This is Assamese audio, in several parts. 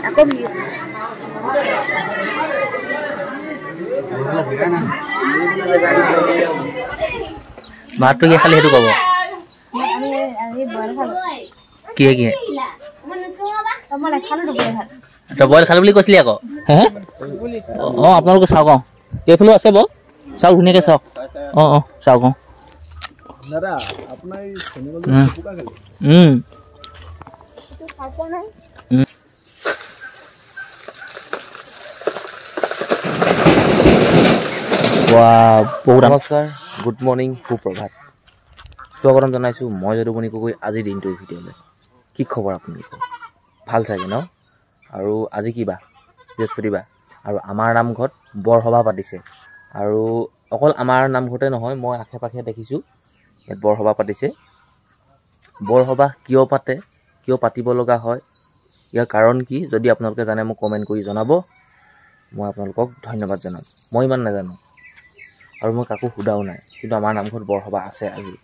Aku bilang. ভাতটো কি খালি সেইটো ক'ব কি কি তই বইল খালো বুলি কৈছিলি আকৌ হে অঁ আপোনালোকে চাওক অঁ এইফালেও আছে বাৰু চাওক ধুনীয়াকৈ চাওক অঁ অঁ চাওক অঁ বহুত নমস্কাৰ গুড মৰ্ণিং সুপ্ৰভাত স্বাগতম জনাইছোঁ মই যদুমণি গগৈ আজিৰ দিনটোৰ ভিডিঅ'লৈ কি খবৰ আপোনালোকৰ ভাল চাগে ন আৰু আজি কিবা বৃহস্পতিবাৰ আৰু আমাৰ নামঘৰত বৰসভা পাতিছে আৰু অকল আমাৰ নামঘৰতে নহয় মই আশে পাশে দেখিছোঁ ইয়াত বৰসভা পাতিছে বৰসভা কিয় পাতে কিয় পাতিব লগা হয় ইয়াৰ কাৰণ কি যদি আপোনালোকে জানে মোক কমেণ্ট কৰি জনাব মই আপোনালোকক ধন্যবাদ জনাম মই ইমান নাজানো আৰু মই কাকো সোধাও নাই কিন্তু আমাৰ নামঘৰত বৰসভা আছে আজি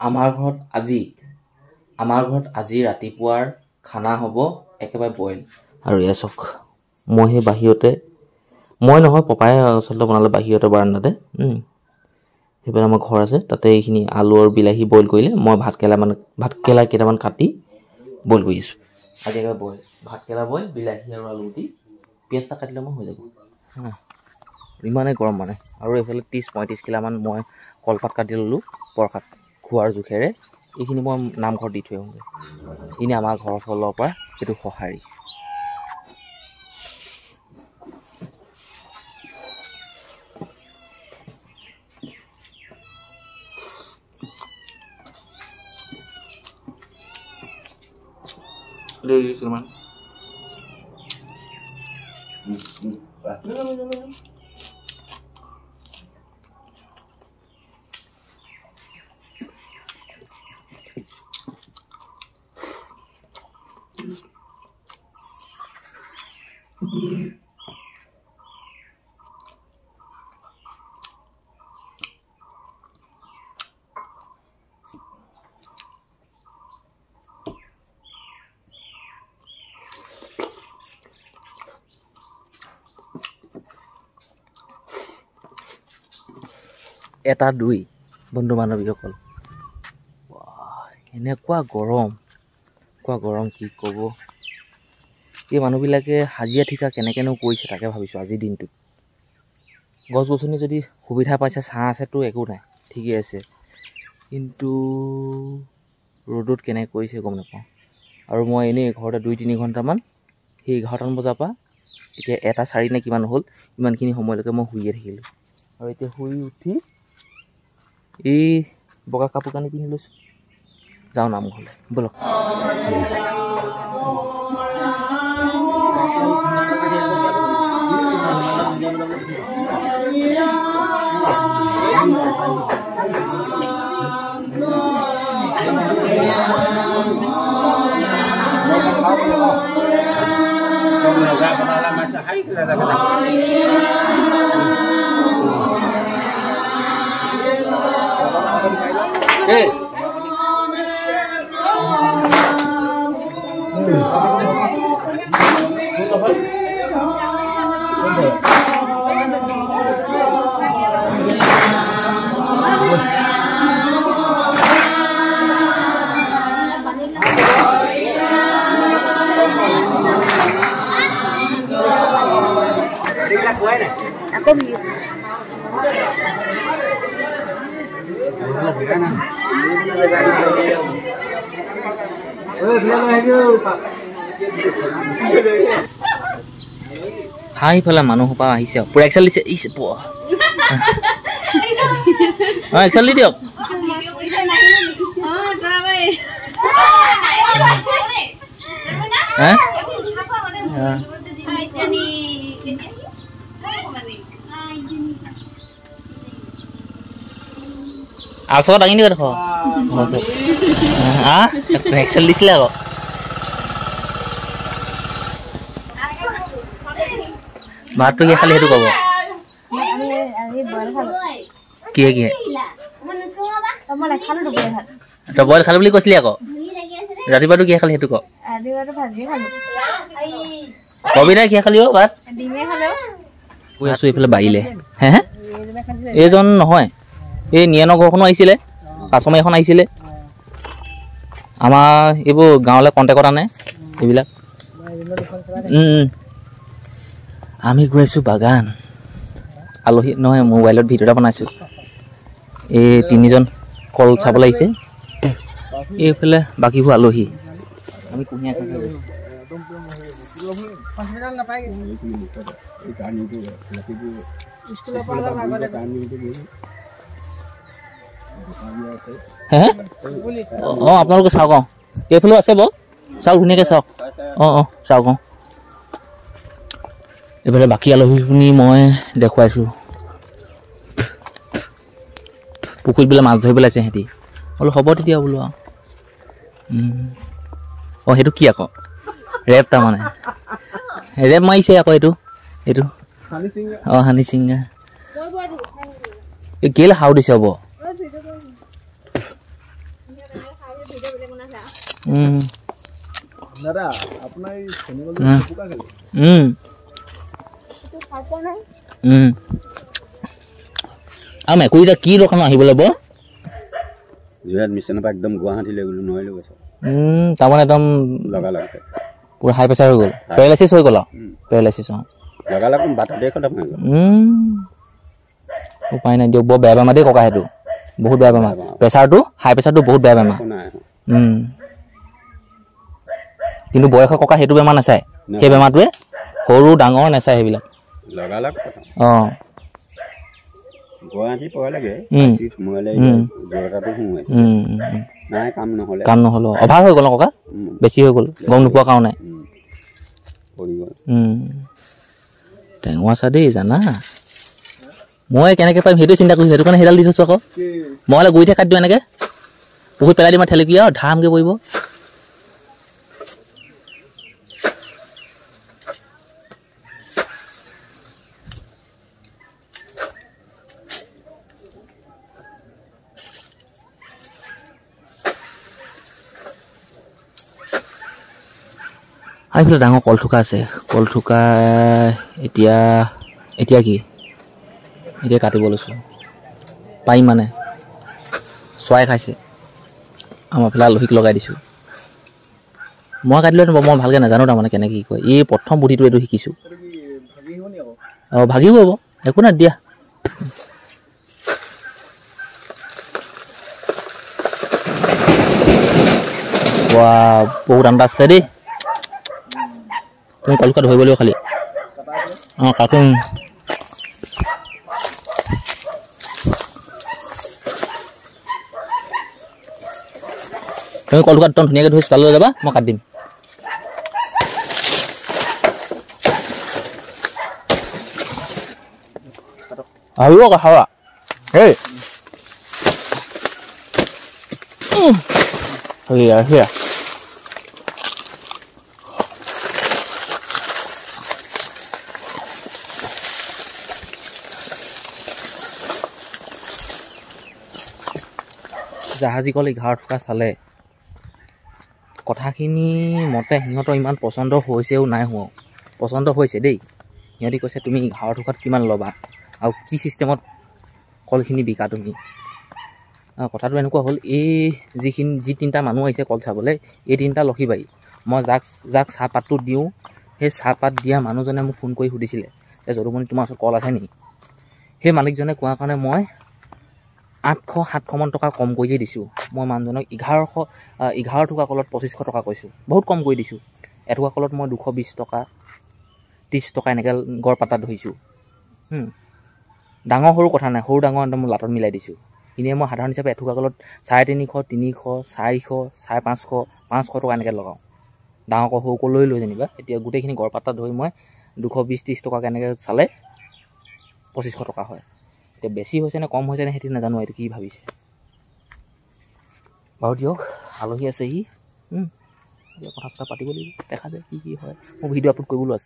আমাৰ ঘৰত আজি ৰাতিপুৱাৰ খানা হ'ব একেবাৰে বইল আৰু এয়া চাওক মই সেই বাহিৰতে মই নহয় পপাই আচলতে বনালে বাহিৰতে বাৰান্দাতে সেইফালে আমাৰ ঘৰ আছে তাতে এইখিনি আলু আৰু বিলাহী বইল কৰিলে মই ভাতকেৰেলা কেইটামান কাটি বইল কৰি আছোঁ আজি একেবাৰে বইল ভাতকেৰেলা বইল বিলাহী আৰু আলু দি পিঁয়াজ এটা কাটিলে মই হৈ যাব ইমানেই গৰম মানে আৰু এইফালে 30-35 কিলোমান মই কলপাত কাটি ল'লোঁ প্ৰসাদ খোৱাৰ জোখেৰে এইখিনি মই নামঘৰত দি থৈ আহোঁগৈ এনেই আমাৰ ঘৰৰ ফালৰ পৰা সেইটো সঁহাৰি এটা দুই বন্ধু বান্ধৱীসকল এনেকুৱা গৰম কি ক'ব এই মানুহবিলাকে হাজিৰা ঠিকা কেনেকৈনো কৰিছে তাকে ভাবিছোঁ আজিৰ দিনটোত গছ গছনি যদি সুবিধা পাইছে ছাঁ আছেতো একো নাই ঠিকেই আছে কিন্তু ৰ'দত কেনেকৈ কৰিছে গম নাপাওঁ আৰু মই এনেই ঘৰতে 2-3 ঘণ্টামান সেই 11টামান বজাৰ পৰা এতিয়া 1:04 নে কিমান হ'ল ইমানখিনি সময়লৈকে মই শুইয়ে থাকিলোঁ আৰু এতিয়া শুই উঠি এই বগা কাপোৰ কানি পিন্ধি লৈছোঁ যাওঁ নামঘৰলৈ ব'লক Hey. Aku bilang. Hai pala মানুহ পা আহিছে পুৰা এক্সেল দিছে ইস প এক্সেল দি দিয়ক হা আলচক দাঙি দিবা দেখো এক্সেল দিছিলে আকৌ ভাতটো কি খালি সেইটো ক'ব কিহে কিহে তই বইল খালো বুলি কৈছিলি আকৌ ৰাতিপুৱাটো কিহে খালি সেইটো ক কবি নাই কিহে খালি অ' ভাত কৈ আছোঁ এইফালে বাঢ়িলে হে হে এইজন নহয় এই নিয়নৰ ঘৰখনো আহিছিলে কাছমাৰী এখন আহিছিলে আমাৰ এইবোৰ গাঁৱলৈ কণ্টেক্টত আনে এইবিলাক আমি গৈ আছোঁ বাগান আলহী নহয় মোবাইলত ভিডিঅ' এটা বনাইছোঁ এই তিনিজন কল চাবলৈ আহিছে এইফালে বাকীবোৰ আলহী আমি কুঁহিয়াৰ হে অঁ আপোনালোকে চাওক অঁ এইফালেও আছে বাৰু চাওক ধুনীয়াকৈ চাওক অঁ চাওক অঁ এইফালে বাকী আলহীখিনি মই দেখুৱাইছোঁ পুখুৰীত বোলে মাছ ধৰিবলৈ আছে সিহঁতি বোলো হ'ব তেতিয়া বোলো আৰু অঁ সেইটো কি আকৌ ৰেপ তাৰমানে ৰেপ মাৰিছে আকৌ এইটো অঁ হানি চিংগা এই কেলৈ হাও দিছে হ'ব আৰু মেকুৰীটা কি দোকান আহিবলৈ বৰ যোৰহাট মিছনৰ পৰা একদম গুৱাহাটীলৈ গ'লো নোৱাৰিলো কৈছে তাৰমানে একদম লগালগ পুৰা হাই প্ৰেছাৰ হৈ গ'ল পেৰালাইচিছ হৈ গ'ল আৰু পেৰালাইচিছ অঁ লগালগ বাটতে খতম হৈ গ'ল উপায় নাই দিয়ক বৰ বেয়া বেমাৰ দেই ককা সেইটো বহুত বেয়া বেমাৰ প্ৰেছাৰটো হাই প্ৰেছাৰটো বহুত বেয়া বেমাৰ কিন্তু বয়সৰ ককা সেইটো বেমাৰ নাচায় সেই বেমাৰটোৱে সৰু ডাঙৰ নাচায় সেইবিলাক লগালগ অঁ গুৱাহাটী পোৱা লাগে সোমালে যোৰহাটতো সোমাই নাই কাম নহ'লে অভাৰ হৈ গ'ল ককা বেছি হৈ গ'ল গম নোপোৱা কাৰণে টেঙা চা দেই জানা মই কেনেকৈ পাৰিম সেইটোৱে চিন্তা কৰিছোঁ সেইটো কাৰণে সেইডাল দি থৈছোঁ আকৌ মই হ'লে গুৰি কাটি দিওঁ এনেকৈ বহুত পেলাই দিম আৰু ঠেলেকি আৰু ধামকৈ পৰিব এইফালে ডাঙৰ কলথোকা আছে কলথোকা এতিয়া কি এতিয়া কাটিব লৈছোঁ পাৰিম মানে চৰাই খাইছে আমাৰ ফালে আলহীক লগাই দিছোঁ মই কাটিলৈ মই ভালকৈ নাজানো তাৰমানে কেনেকৈ কি কয় এই প্ৰথম বুদ্ধিটো এইটো শিকিছোঁ অঁ ভাগিব হ'ব একো নাই দিয়া বহুত আন্দাজ আছে দেই তুমি কলকা ধৰিব লাগিব খালি অঁ কাটো তুমি কলকা একদম ধুনীয়াকৈ ধৰি চোতাললৈ যাবা মই কাটি দিম আহিব খাৱা হেই সেয়া জাহাজী কল 11 টকা চালে কথাখিনি মতে সিহঁতৰ ইমান পচন্দ হৈছেও নাই হোৱা পচন্দ হৈছে দেই সিহঁতি কৈছে তুমি 11 টকাত কিমান ল'বা আৰু কি চিষ্টেমত কলখিনি বিকা তুমি কথাটো এনেকুৱা হ'ল এই যি তিনিটা মানুহ আহিছে কল চাবলৈ এই তিনিটা লক্ষীবাৰী মই যাক চাহপাতটো দিওঁ সেই চাহপাত দিয়া মানুহজনে মোক ফোন কৰি সুধিছিলে যে যদুমণি তোমাৰ ওচৰত কল আছে নেকি সেই মালিকজনে কোৱাৰ কাৰণে মই 800-700 মান টকা কম কৰিয়ে দিছোঁ মই মানুহজনক 11 টকা কলত 2500 টকা কৈছোঁ বহুত কম কৰি দিছোঁ এটকা কলত মই 220 টকা 30 টকা এনেকৈ গড় পাতাত ধৰিছোঁ ডাঙৰ সৰু কথা নাই সৰু ডাঙৰ একদম লাটত মিলাই দিছোঁ এনেই মই সাধাৰণ হিচাপে এটকা কলত 350, 300, 400, 550 টকা এনেকৈ লগাওঁ ডাঙৰকৈ সৰুকৈ লৈ যেনিবা এতিয়া গোটেইখিনি গড়পাতা ধৰি মই 220-30 টকাকৈ এনেকৈ চালে 2500 টকা হয়। এতিয়া বেছি হৈছে নে কম হৈছে নে সেইটো নাজানো, এইটো কি ভাবিছে বাৰু দিয়ক। আলহী আছে সি, এতিয়া কথা চথা পাতিব লাগিব, দেখা যায় কি হয়। মোৰ ভিডিঅ' আপলোড কৰিবলৈ আছে।